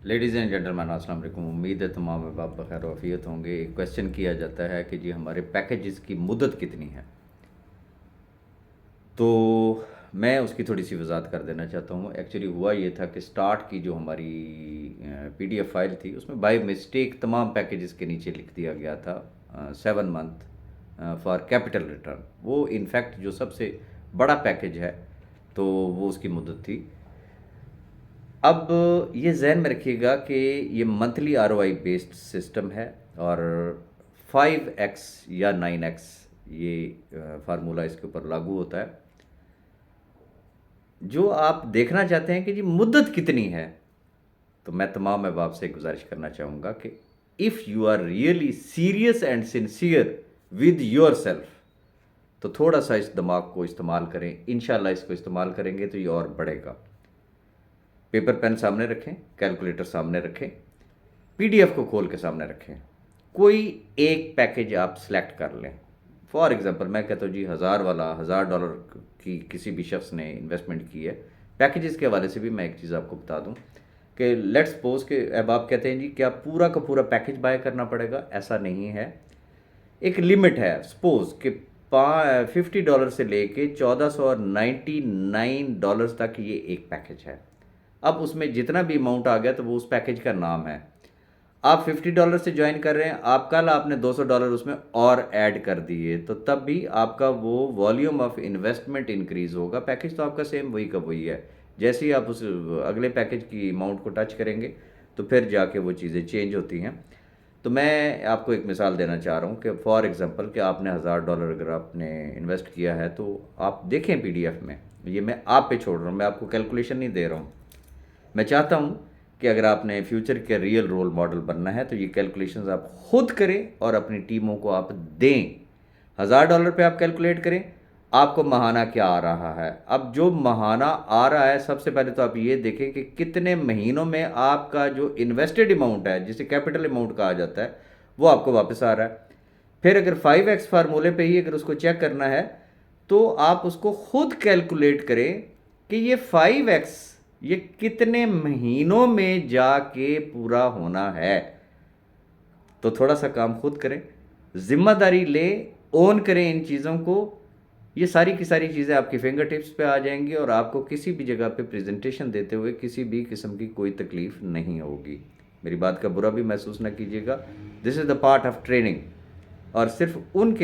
Ladies and gentleman अस्सलाम वालेकुम। उम्मीद है तमाम अहबाब बखैर वाफियत होंगे। एक क्वेश्चन किया जाता है कि जी हमारे पैकेजेस की मुद्दत कितनी है, तो मैं उसकी थोड़ी सी वजाहत कर देना चाहता हूँ। एक्चुअली हुआ ये था कि स्टार्ट की जो हमारी पीडीएफ फाइल थी उसमें बाय मिस्टेक तमाम पैकेजेस के नीचे लिख दिया गया था 7 मंथ फॉर कैपिटल रिटर्न। वो इनफैक्ट जो सबसे बड़ा पैकेज है तो वो उसकी मुद्दत थी। अब ये ज़हन में रखिएगा कि ये मंथली आरओआई बेस्ड सिस्टम है और 5x या 9x ये फार्मूला इसके ऊपर लागू होता है। जो आप देखना चाहते हैं कि जी मुद्दत कितनी है, तो मैं तमाम अहबाब से गुजारिश करना चाहूँगा कि if you are really serious and sincere with your self, तो थोड़ा सा इस दिमाग को इस्तेमाल करें। इंशाल्लाह इसको इस्तेमाल करेंगे तो ये और बढ़ेगा। पेपर पेन सामने रखें, कैलकुलेटर सामने रखें, पीडीएफ को खोल के सामने रखें। कोई एक पैकेज आप सेलेक्ट कर लें। फॉर एग्जांपल मैं कहता हूँ जी 1000 की किसी भी शख्स ने इन्वेस्टमेंट की है। पैकेजेस के हवाले से भी मैं एक चीज़ आपको बता दूं कि लेट्स सपोज के अब आप कहते हैं जी क्या पूरा का पूरा पैकेज बाय करना पड़ेगा, ऐसा नहीं है। एक लिमिट है। सपोज कि $50 से लेके $1499 तक ये एक पैकेज है। अब उसमें जितना भी अमाउंट आ गया तो वो उस पैकेज का नाम है। आप $50 से ज्वाइन कर रहे हैं, आप कल आपने $200 उसमें और ऐड कर दिए, तो तब भी आपका वो वॉल्यूम ऑफ इन्वेस्टमेंट इंक्रीज होगा। पैकेज तो आपका सेम वही का वही है। जैसे ही आप उस अगले पैकेज की अमाउंट को टच करेंगे तो फिर जाके वो चीज़ें चेंज होती हैं। तो मैं आपको एक मिसाल देना चाह रहा हूँ कि फॉर एग्जांपल कि आपने $1000 अगर आपने इन्वेस्ट किया है तो आप देखें पीडीएफ में। ये मैं आप पे छोड़ रहा हूँ, मैं आपको कैलकुलेशन नहीं दे रहा हूँ। मैं चाहता हूँ कि अगर आपने फ्यूचर के रियल रोल मॉडल बनना है तो ये कैलकुलेशंस आप खुद करें और अपनी टीमों को आप दें। $1000 पे आप कैलकुलेट करें आपको महाना क्या आ रहा है। अब जो महाना आ रहा है, सबसे पहले तो आप ये देखें कि कितने महीनों में आपका जो इन्वेस्टेड अमाउंट है, जिसे कैपिटल अमाउंट कहा जाता है, वो आपको वापस आ रहा है। फिर अगर 5x फार्मूले पे ही अगर उसको चेक करना है तो आप उसको खुद कैलकुलेट करें कि ये 5x ये कितने महीनों में जाके पूरा होना है। तो थोड़ा सा काम खुद करें, जिम्मेदारी ले, ओन करें इन चीज़ों को। ये सारी की सारी चीज़ें आपकी फिंगर टिप्स पे आ जाएंगी और आपको किसी भी जगह पे प्रेजेंटेशन देते हुए किसी भी किस्म की कोई तकलीफ नहीं होगी। मेरी बात का बुरा भी महसूस ना कीजिएगा। This is the part of training और सिर्फ उनके